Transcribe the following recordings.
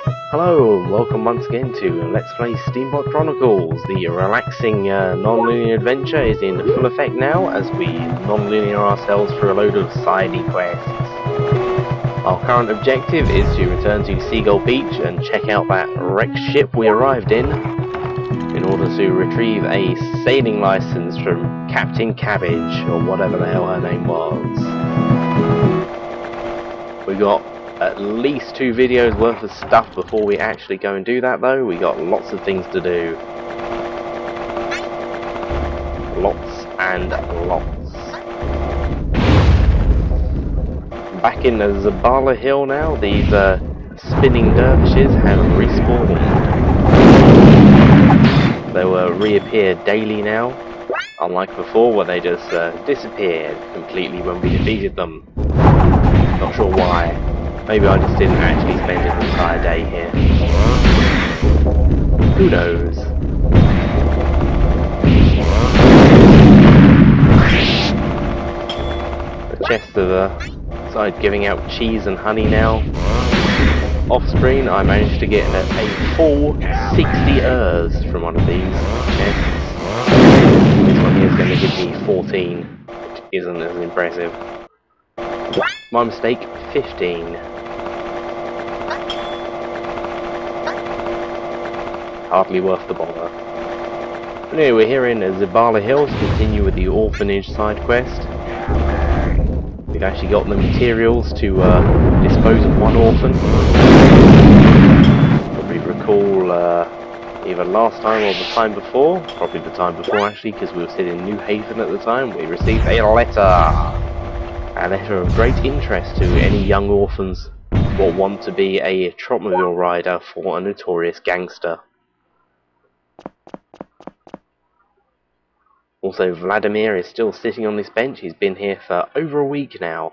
Hello, and welcome once again to Let's Play Steambot Chronicles. The relaxing non-linear adventure is in full effect now as we non-linear ourselves through a load of side quests. Our current objective is to return to Seagull Beach and check out that wrecked ship we arrived in order to retrieve a sailing license from Captain Cabbage, or whatever the hell her name was. We got at least 2 videos worth of stuff before we actually go and do that though. We got lots of things to do. Lots and lots. Back in the Zabala Hill now, these spinning dervishes have respawned. They will reappear daily now, unlike before where they just disappeared completely when we defeated them. Not sure why. Maybe I just didn't actually spend an entire day here. Who knows? The chest started giving out cheese and honey now. Off screen I managed to get a full 60 ers from one of these chests. This one here is going to give me 14, which isn't as impressive. My mistake, 15. Hardly worth the bother. But anyway, we're here in Zabala Hill to continue with the orphanage side quest. We've actually got the materials to dispose of one orphan. Probably recall either last time or the time before. Probably the time before actually, because we were sitting in New Haven at the time. We received a letter. A letter of great interest to any young orphans who want to be a Trotmobile rider for a notorious gangster. Also, Vladimir is still sitting on this bench. He's been here for over a week now.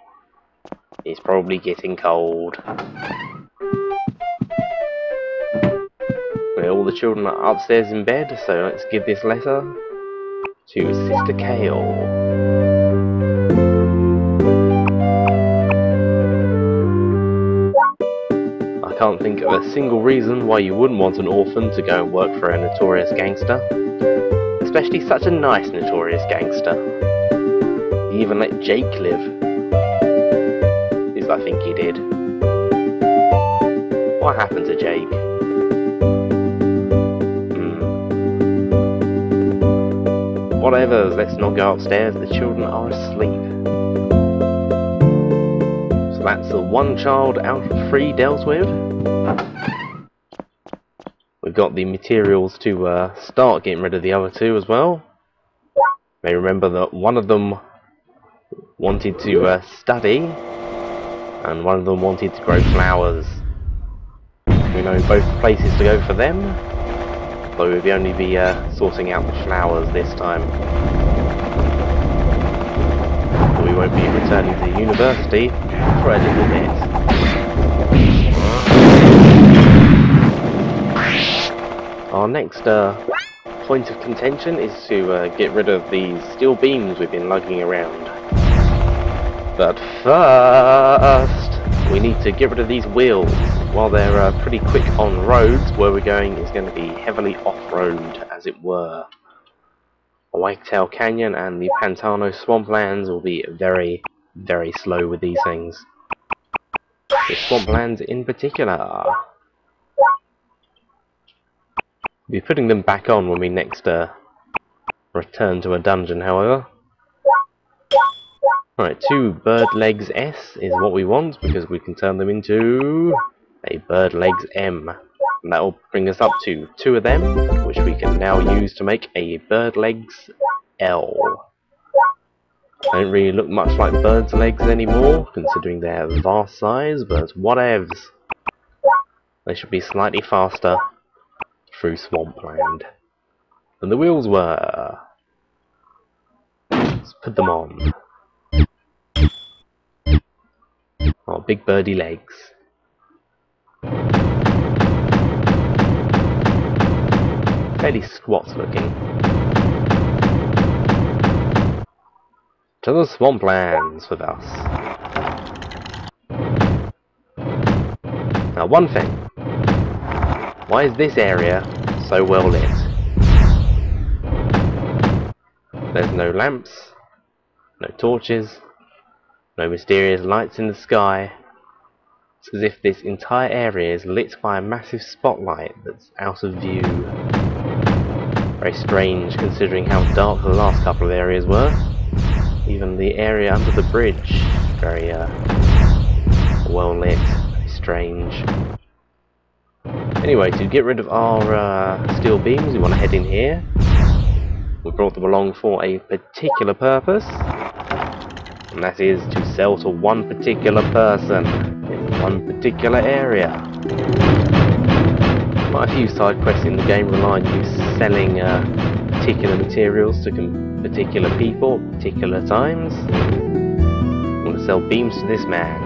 He's probably getting cold. Well, all the children are upstairs in bed, so let's give this letter to Sister Kale. I can't think of a single reason why you wouldn't want an orphan to go and work for a notorious gangster. Especially such a nice notorious gangster. He even let Jake live. At least I think he did. What happened to Jake? Whatever, let's not go upstairs, the children are asleep. So that's the one child out of 3 dealt with. We've got the materials to start getting rid of the other 2 as well. You may remember that one of them wanted to study, and one of them wanted to grow flowers. We know both places to go for them, though we'll only be sorting out the flowers this time. We won't be returning to university for a little bit. Our next point of contention is to get rid of these steel beams we've been lugging around. But first, we need to get rid of these wheels. While they're pretty quick on roads, where we're going is going to be heavily off-road, as it were. Wagtail Canyon and the Pantano swamplands will be very, very slow with these things. The swamplands in particular. We'll be putting them back on when we next return to a dungeon, however. Alright, 2 bird legs S is what we want, because we can turn them into a bird legs M. And that will bring us up to 2 of them, which we can now use to make a bird legs L. They don't really look much like birds' legs anymore, considering their vast size, but whatevs. They should be slightly faster through swampland than the wheels were. Let's put them on. Oh, big birdie legs. Fairly squat looking. To the swamplands with us. Now one thing. Why is this area so well lit? There's no lamps, no torches, no mysterious lights in the sky. It's as if this entire area is lit by a massive spotlight that's out of view. Very strange considering how dark the last couple of areas were. Even the area under the bridge, very well lit, very strange. Anyway, to get rid of our steel beams, we want to head in here. We brought them along for a particular purpose, and that is to sell to one particular person in one particular area. Quite a few side quests in the game rely on you selling particular materials to particular people at particular times. I'm going to sell beams to this man.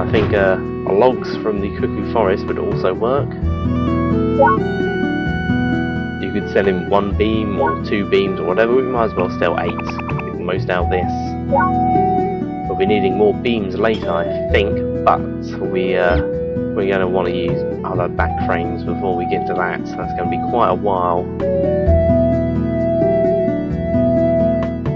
I think logs from the Cuckoo Forest would also work. You could sell him 1 beam or 2 beams or whatever. We might as well sell 8. Get the most out of this. We'll be needing more beams later, I think, but we're going to want to use other back frames before we get to that, so that's going to be quite a while.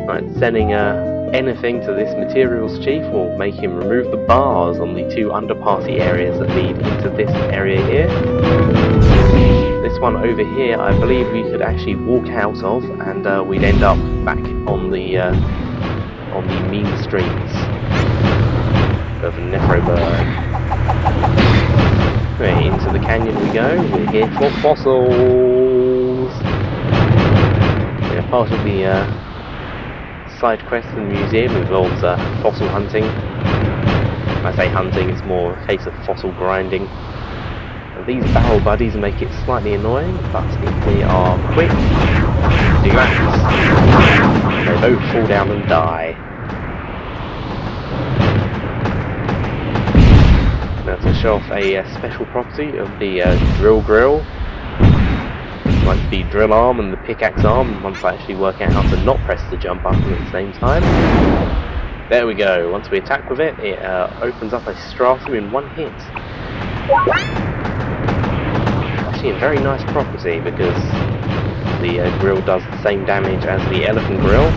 Right, sending anything to this materials chief will make him remove the bars on the 2 underparty areas that lead into this area here. This one over here, I believe we could actually walk out of, and we'd end up back on the mean streets of Nefroburg. Right, into the canyon we go. We're here for fossils. Yeah, part of the side quest in the museum involves fossil hunting. When I say hunting, it's more a case of fossil grinding. And these barrel buddies make it slightly annoying, but if we are quick, do that, they both fall down and die. Now to show off a special property of the drill grill, like the drill arm and the pickaxe arm, once I actually work out how to not press the jump button at the same time. There we go, once we attack with it, it opens up a stratum in 1 hit. Actually a very nice property because the grill does the same damage as the elephant grill,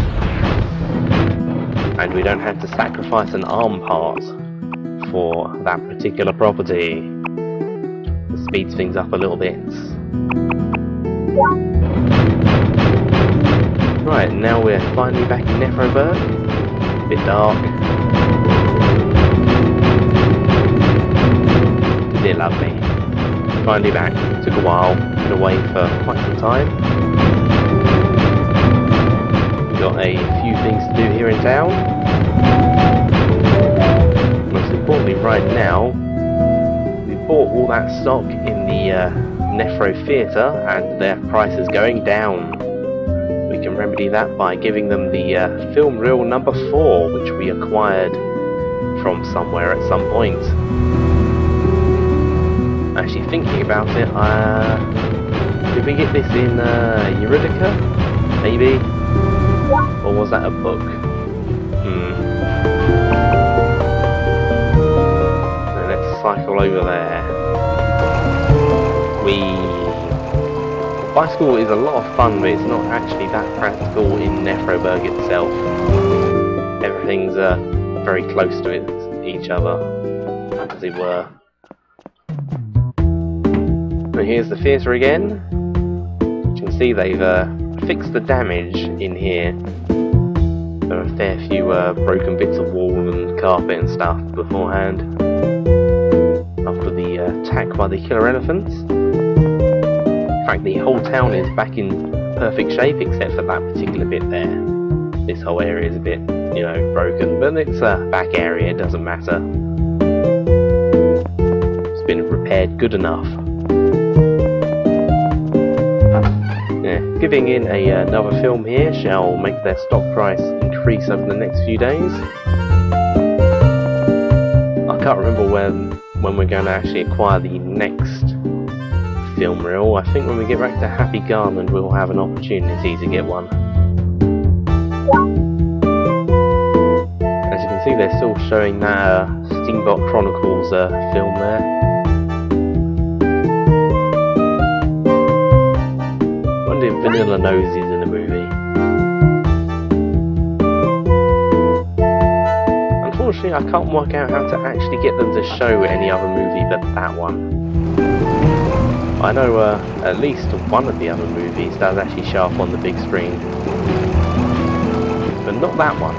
and we don't have to sacrifice an arm part for that particular property. It speeds things up a little bit. Right, now we're finally back in Nefroburg. A bit dark. Is it lovely? Finally back. Took a while. Been away for quite some time. We've got a few things to do here in town. Most importantly, right now, we bought all that stock in the Nefro Theatre, and their price is going down. We can remedy that by giving them the film reel number 4, which we acquired from somewhere at some point. Actually thinking about it, did we get this in Eurydica? Maybe? Or was that a book? So let's cycle over there. Bicycle is a lot of fun, but it's not actually that practical in Nefroburg itself. Everything's very close to each other, as it were. So here's the theatre again. You can see they've fixed the damage in here. There are a fair few broken bits of wall and carpet and stuff beforehand, after the attack by the killer elephants. In fact, the whole town is back in perfect shape except for that particular bit there. This whole area is a bit, you know, broken, but it's a back area, it doesn't matter. It's been repaired good enough. Yeah, giving in another film here shall make their stock price increase over the next few days. I can't remember when we're going to actually acquire the next film reel. I think when we get back to Happy Garland we'll have an opportunity to get one. As you can see, they're still showing that Steambot Chronicles film there. vanilla noses in a movie. Unfortunately, I can't work out how to actually get them to show any other movie but that one. I know at least one of the other movies does actually show up on the big screen, but not that one.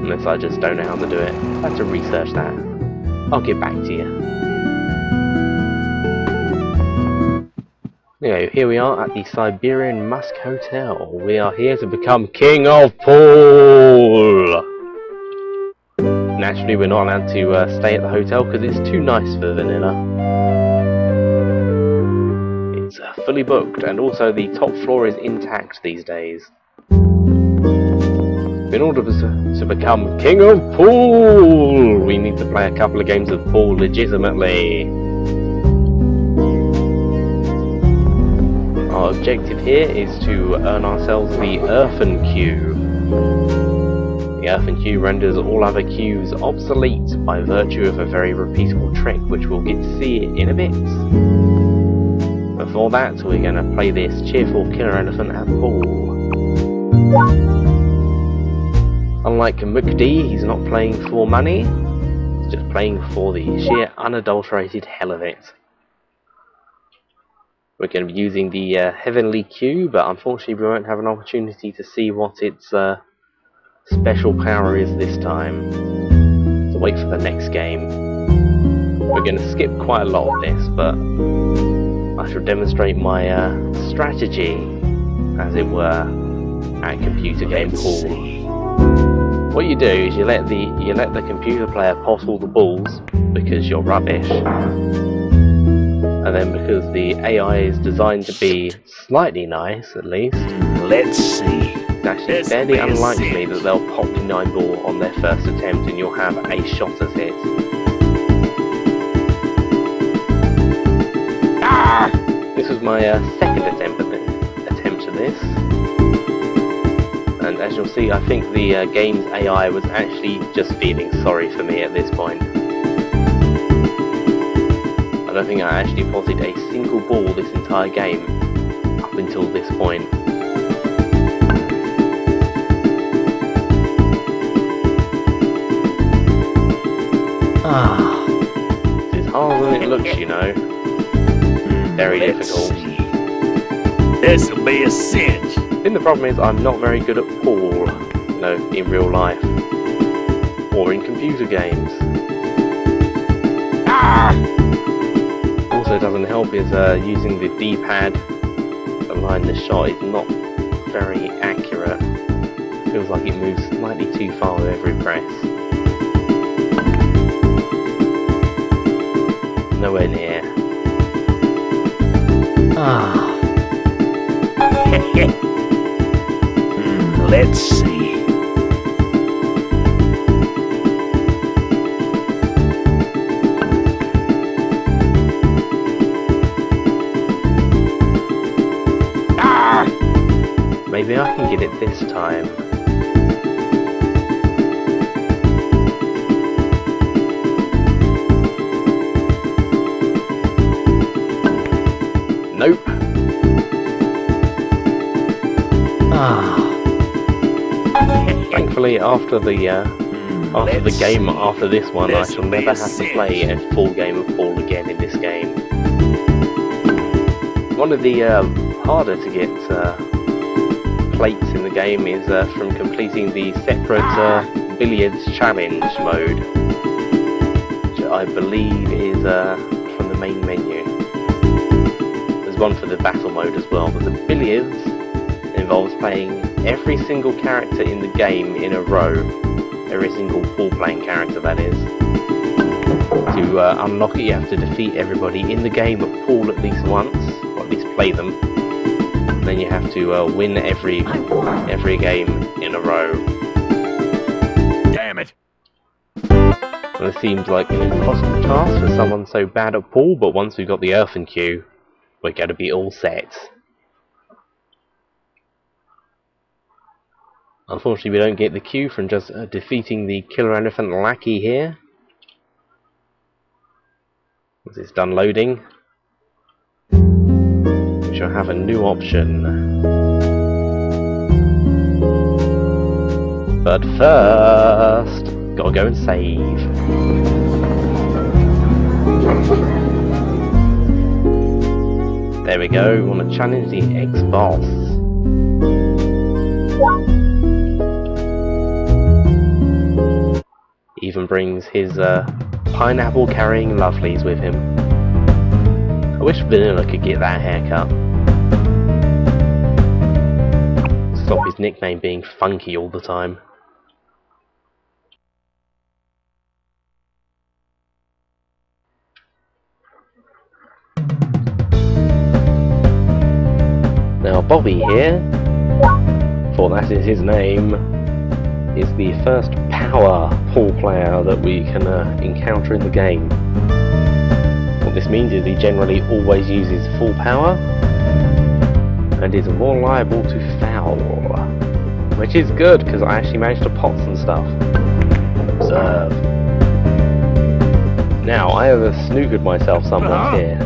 Unless I just don't know how to do it. I have to research that. I'll get back to you. Anyway, here we are at the Siberian Musk Hotel. We are here to become King of Pool! Naturally, we're not allowed to stay at the hotel because it's too nice for vanilla. It's fully booked, and also the top floor is intact these days. In order to become King of Pool, we need to play a couple of games of pool legitimately. Our objective here is to earn ourselves the Earthen Cue. The Earthen Cue renders all other cues obsolete by virtue of a very repeatable trick, which we'll get to see in a bit. Before that, we're going to play this cheerful killer elephant at the pool. Unlike McD, he's not playing for money, he's just playing for the sheer unadulterated hell of it. We're going to be using the Heavenly Cue, but unfortunately we won't have an opportunity to see what its special power is this time. So wait for the next game. We're going to skip quite a lot of this, but I shall demonstrate my strategy, as it were, at computer game pool. What you do is you let the computer player pot all the balls because you're rubbish, and then because the AI is designed to be slightly nice, at least. Let's see. It's actually fairly unlikely that they'll pop the 9-ball on their first attempt, and you'll have a shot at it. Ah! This was my second attempt at this. And as you'll see, I think the game's AI was actually just feeling sorry for me at this point. I don't think I actually potted a single ball this entire game, up until this point. It's harder than it looks, you know. Very difficult. This'll be a cinch. I think the problem is I'm not very good at pool, you know, in real life, or in computer games. Also doesn't help is using the D-pad to line the shot is not very accurate. Feels like it moves slightly too far with every press. Nowhere near. Let's see. Maybe I can get it this time. Nope. Thankfully, after the game after this one, I shall never have to play a full game of pool again in this game. One of the harder to get plates in the game is from completing the separate billiards challenge mode, which I believe is from the main menu. There's one for the battle mode as well, but the billiards involves playing every single character in the game in a row, every single pool playing character that is. To unlock it, you have to defeat everybody in the game of pool at least once, or at least play them. And then you have to win every game in a row. Damn it! And it seems like an impossible task for someone so bad at pool, but once we've got the Earthen Cue, we're going to be all set. Unfortunately, we don't get the cue from just defeating the killer elephant lackey here. Once it's done loading, we shall shall have a new option. But first, gotta go and save. There we go, we want to challenge the ex-boss. Even brings his pineapple carrying lovelies with him. I wish Vanilla could get that haircut. Stop his nickname being Funky all the time. Now Bobby here, for that is his name, is the first power pool player that we can encounter in the game. What this means is he generally always uses full power and is more liable to foul, which is good because I actually managed to pot some stuff. Observe. Now I have snookered myself somewhat here.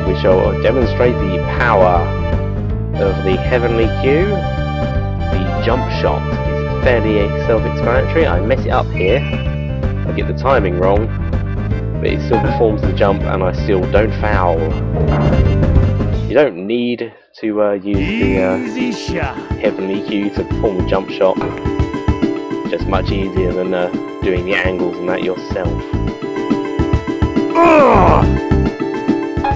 We shall demonstrate the power of the Heavenly Q. The jump shot is fairly self-explanatory. I mess it up here, I get the timing wrong, but it still performs the jump and I still don't foul. You don't need to use the Heavenly Q to perform a jump shot. Just much easier than doing the angles and that yourself.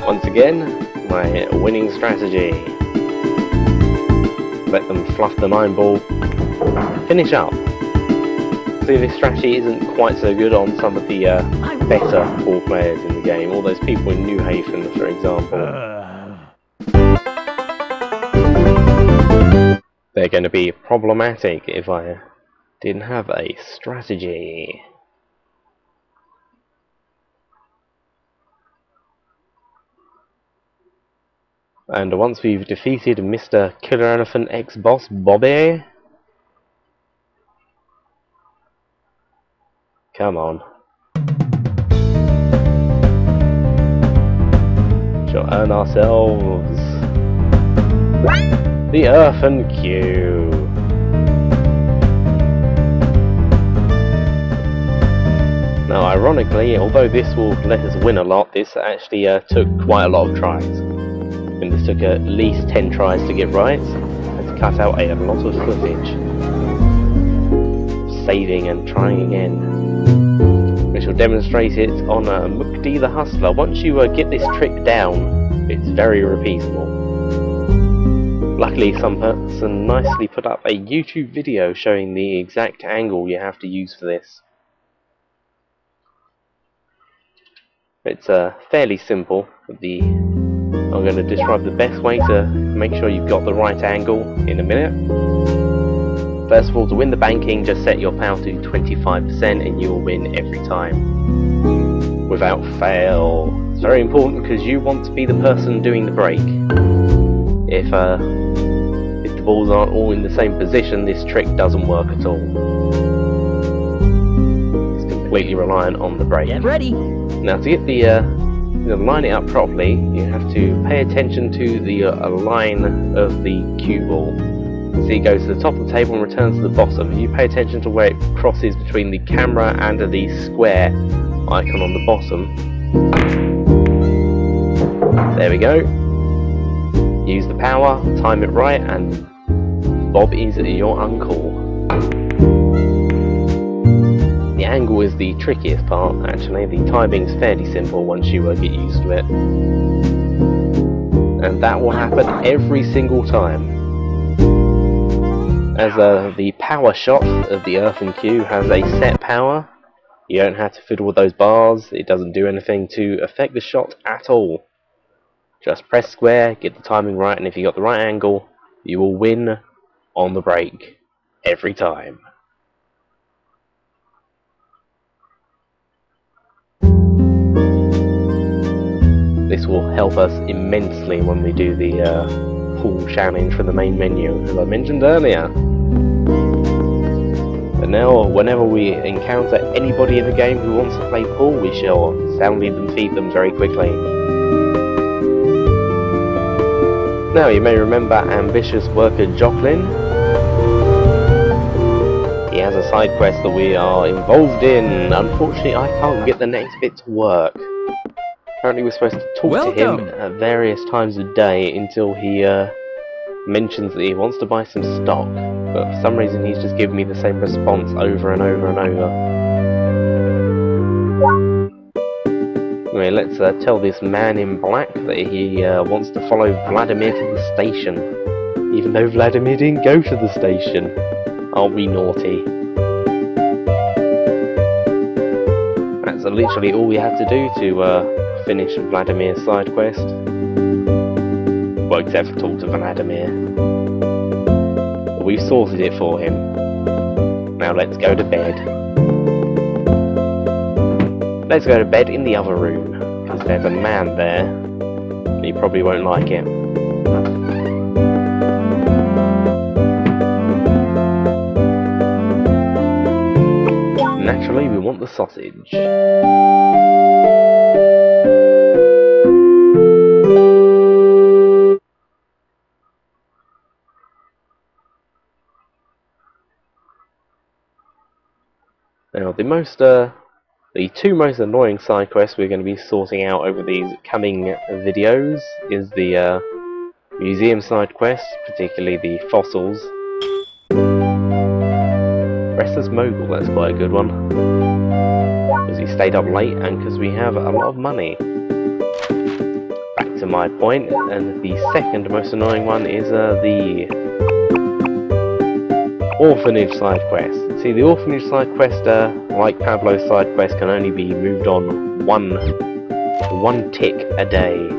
Once again, my winning strategy. Let them fluff the 9-ball, finish up. See, this strategy isn't quite so good on some of the better ball players in the game, all those people in New Haven, for example. They're going to be problematic if I didn't have a strategy. And once we've defeated Mr. Killer Elephant ex-boss Bobby... Come on. Shall earn ourselves the Earthen Q. Now ironically, although this will let us win a lot, this actually took quite a lot of tries. And this took at least 10 tries to get right, and to cut out a lot of footage. Saving and trying again. We shall demonstrate it on Mukti the Hustler. Once you get this trick down, it's very repeatable. Luckily some person nicely put up a YouTube video showing the exact angle you have to use for this. It's fairly simple. I'm going to describe the best way to make sure you've got the right angle in a minute. First of all, to win the banking, just set your power to 25% and you'll win every time. Without fail. It's very important because you want to be the person doing the break. If the balls aren't all in the same position, this trick doesn't work at all. It's completely reliant on the break. Get ready! Now to get to line it up properly, you have to pay attention to the line of the cue ball. See, it goes to the top of the table and returns to the bottom. If you pay attention to where it crosses between the camera and the square icon on the bottom. There we go. Use the power, time it right, and Bob is your uncle. The angle is the trickiest part, actually. The timing's fairly simple once you get used to it. And that will happen every single time. As the power shot of the Earthen Q has a set power, you don't have to fiddle with those bars. It doesn't do anything to affect the shot at all. Just press square, get the timing right, and if you got the right angle, you will win on the break every time. This will help us immensely when we do the pool challenge for the main menu, as I mentioned earlier. But now, whenever we encounter anybody in the game who wants to play pool, we shall soundly defeat them very quickly. Now, you may remember ambitious worker Jocelyn. He has a side quest that we are involved in. Unfortunately, I can't get the next bit to work. Apparently we're supposed to talk to him at various times of day until he mentions that he wants to buy some stock. But for some reason he's just giving me the same response over and over and over. Anyway, let's tell this man in black that he wants to follow Vladimir to the station. Even though Vladimir didn't go to the station. Aren't we naughty? That's literally all we have to do to finish Vladimir's side quest. Well, except for talk to Vladimir. But we've sorted it for him. Now let's go to bed. Let's go to bed in the other room, because there's a man there, and he probably won't like it. Naturally, we want the sausage. Now, the two most annoying side quests we're going to be sorting out over these coming videos is the museum side quests, particularly the fossils. Restless Mogul, that's quite a good one. Because he stayed up late and because we have a lot of money. Back to my point, and the second most annoying one is the orphanage side quest. See, the orphanage side quest, like Pablo's side quest, can only be moved on one tick a day.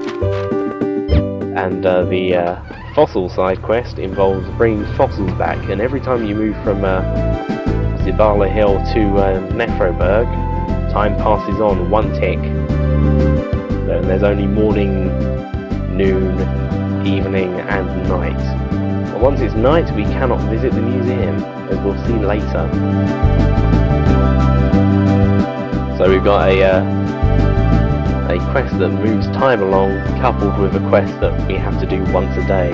And the fossil side quest involves bringing fossils back, and every time you move from Zivala Hill to Nefroburg, time passes on one tick. So there's only morning, noon, evening, and night. But once it's night, we cannot visit the museum, as we'll see later. So we've got a quest that moves time along, coupled with a quest that we have to do once a day.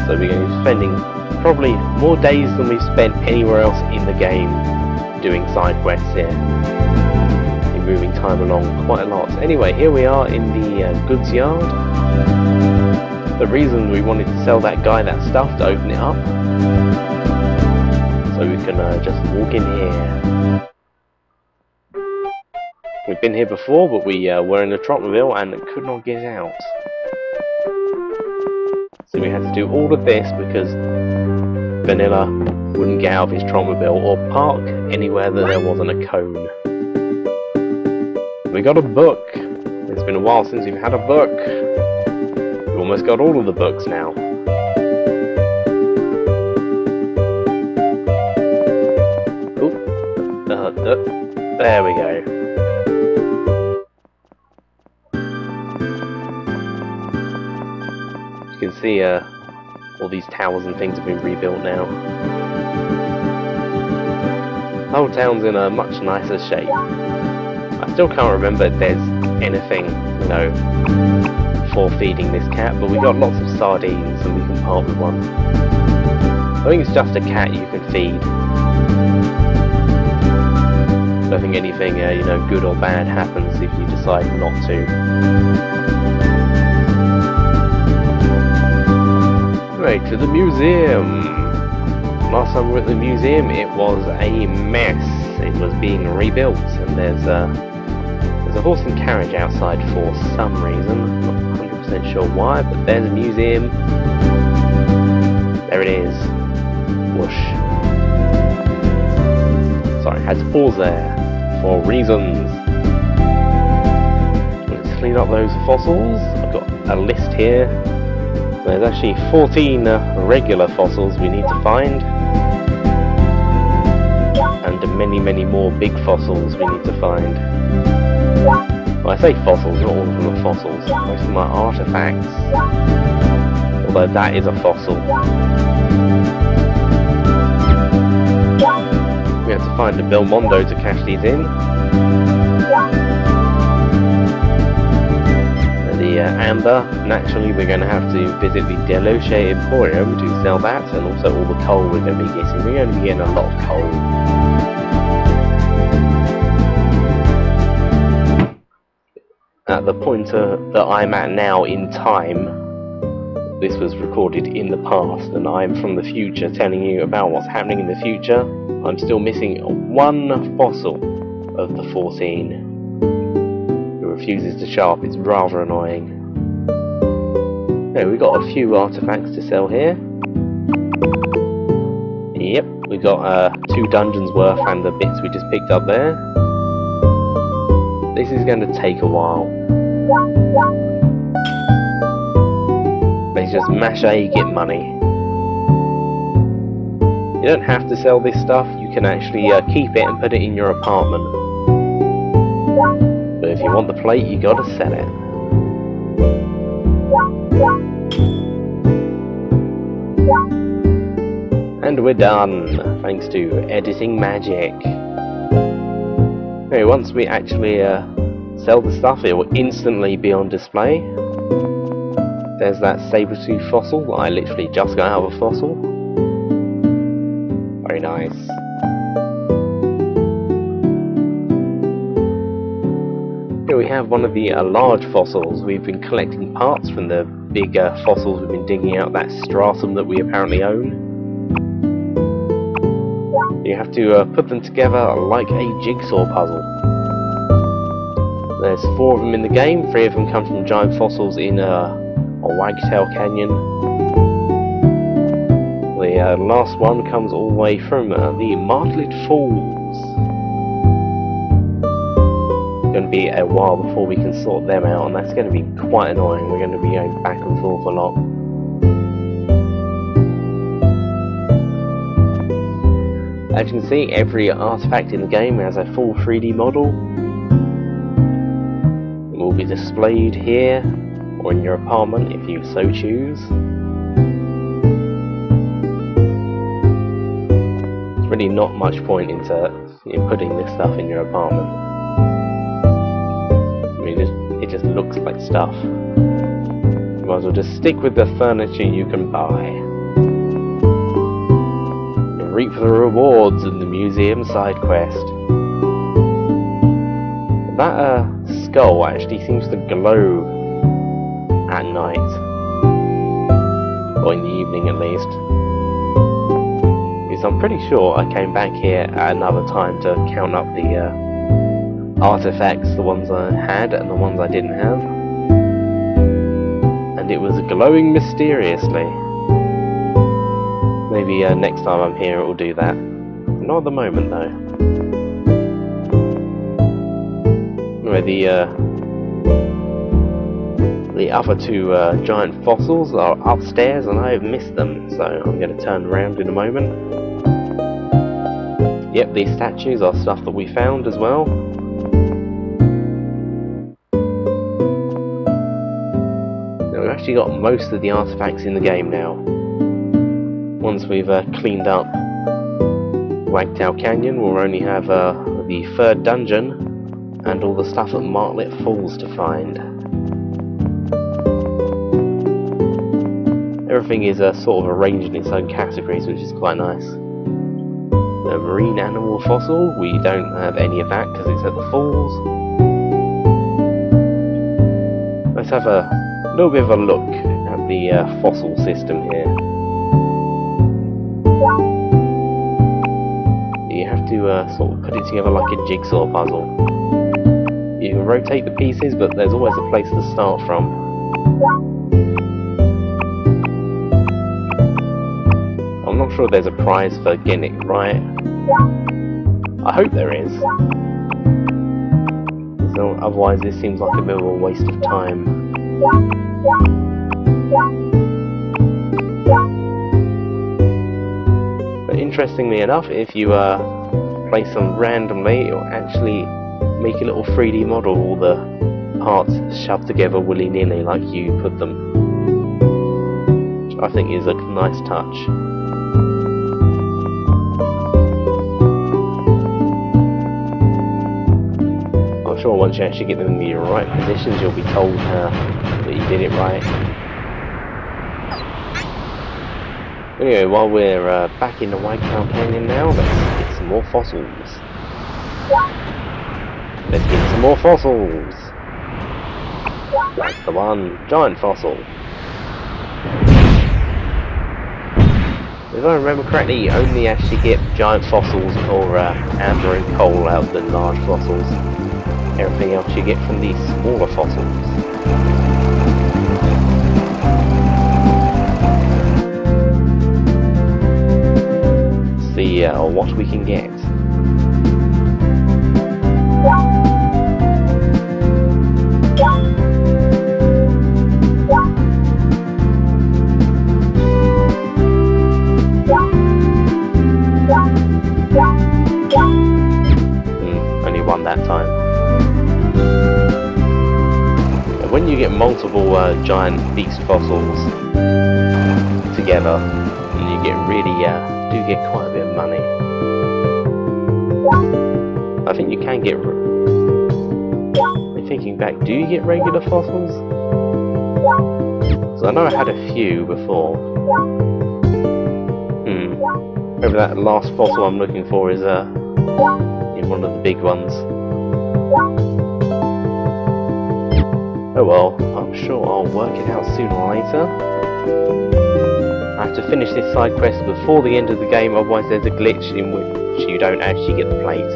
So we're going to be spending probably more days than we've spent anywhere else in the game doing side quests here. We're moving time along quite a lot. Anyway, here we are in the goods yard. The reason we wanted to sell that guy that stuff to open it up, so we can just walk in here. We've been here before, but we were in the Trotmobile and could not get out. So we had to do all of this because Vanilla wouldn't get out of his Trotmobile or park anywhere that there wasn't a cone. We got a book. It's been a while since we've had a book. We've almost got all of the books now. Oop. There we go. You can see all these towers and things have been rebuilt now. The whole town's in a much nicer shape. I still can't remember if there's anything, you know, for feeding this cat, but we got lots of sardines and we can part with one. I think it's just a cat you can feed. I don't think anything, you know, good or bad happens if you decide not to. Right, to the museum. Last time we were at the museum, it was a mess. It was being rebuilt, and there's a horse and carriage outside for some reason. Not 100% sure why, but there's a museum. There it is. Whoosh. Sorry, I had to pause there for reasons. Let's clean up those fossils. I've got a list here. There's actually 14 regular fossils we need to find, and many more big fossils we need to find. Well, I say fossils, not all of them are fossils. Most of them are artifacts, although that is a fossil. We have to find a Belmondo to cash these in. And the amber. Naturally, we're going to have to visit the Deloche Emporium to sell that, and also all the coal we're going to be getting. We're going to be getting a lot of coal. At the point that I'm at now in time, this was recorded in the past, and I'm from the future telling you about what's happening in the future. I'm still missing one fossil of the 14. Refuses to show up. It's rather annoying. Okay, we've got a few artifacts to sell here. Yep, we got 2 dungeons worth and the bits we just picked up there. This is going to take a while. Let's just mash A, get money. You don't have to sell this stuff. You can actually keep it and put it in your apartment. But if you want the plate, you gotta sell it. And we're done, thanks to editing magic. Okay, once we actually sell the stuff, it will instantly be on display. There's that saber-tooth fossil. I literally just got out of a fossil. Very nice. Here we have one of the large fossils. We've been collecting parts from the big fossils we've been digging out, that stratum that we apparently own. You have to put them together like a jigsaw puzzle. There's 4 of them in the game. 3 of them come from giant fossils in a Wagtail Canyon. The last one comes all the way from the Martlet Falls. It's going to be a while before we can sort them out, and that's going to be quite annoying. We're going to be going back and forth a lot. As you can see, every artifact in the game has a full 3D model. It will be displayed here or in your apartment if you so choose. There's really not much point in putting this stuff in your apartment. I mean, it just looks like stuff. You might as well just stick with the furniture you can buy. And reap the rewards in the museum side quest. That skull actually seems to glow at night, or in the evening at least, because I'm pretty sure I came back here at another time to count up the artifacts, the ones I had and the ones I didn't have, and it was glowing mysteriously. Maybe next time I'm here it will do that. Not at the moment though. Anyway, the other 2 giant fossils are upstairs and I have missed them, so I'm going to turn around in a moment. Yep, these statues are stuff that we found as well. Now, we've actually got most of the artifacts in the game now. Once we've cleaned up Wagtail Canyon, we'll only have the 3rd dungeon and all the stuff at Martlet Falls to find. Everything is sort of arranged in its own categories, which is quite nice. The marine animal fossil, we don't have any of that because it's at the falls. Let's have a little bit of a look at the fossil system here. You have to sort of put it together like a jigsaw puzzle. You can rotate the pieces, but there's always a place to start from. I'm not sure there's a prize for getting it right. I hope there is. So otherwise this seems like a bit of a waste of time. But interestingly enough, if you place them randomly, it will actually make a little 3D model, all the parts shoved together willy-nilly like you put them. Which I think is a nice touch. sure once you actually get them in the right positions, you'll be told that you did it right. Anyway, while we're back in the White Cow Canyon now, let's get some more fossils. Let's get some more fossils. That's the one, giant fossil. If I remember correctly, you only actually get giant fossils or amber and coal out of the large fossils. Everything else you get from these smaller fossils. See what we can get. Only one that time. And when you get multiple giant beast fossils together, and you get really do get quite a bit of money. I think you can get. Thinking back, do you get regular fossils? So I know I had a few before. Maybe that last fossil I'm looking for is in one of the big ones. Oh well, I'm sure I'll work it out sooner or later. I have to finish this side quest before the end of the game, otherwise there's a glitch in which you don't actually get the plate.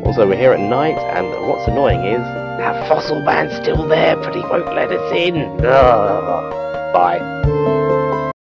Also, we're here at night, and what's annoying is that fossil man's still there, but he won't let us in. Ugh. Bye.